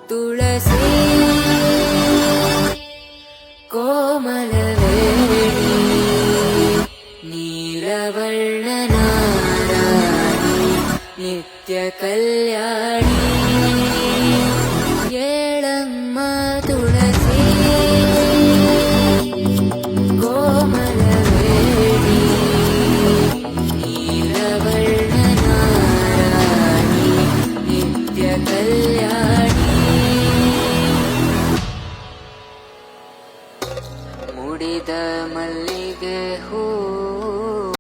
ತುಳಸಿ ಕೋಮಲವೇಣಿ ನೀಲವರ್ಣನಾರಾಣಿ ನಿತ್ಯ ಕಲ್ಯಾಣಿ ಏಳಮ್ಮ ತುಳಸಿ ಕೋಮಲವೇಣಿ ನೀಲವರ್ಣನಾರಾಣಿ ನಿತ್ಯ ಕಲ್ಯಾಣಿ ಮುಡಿದ ಮಲ್ಲಿ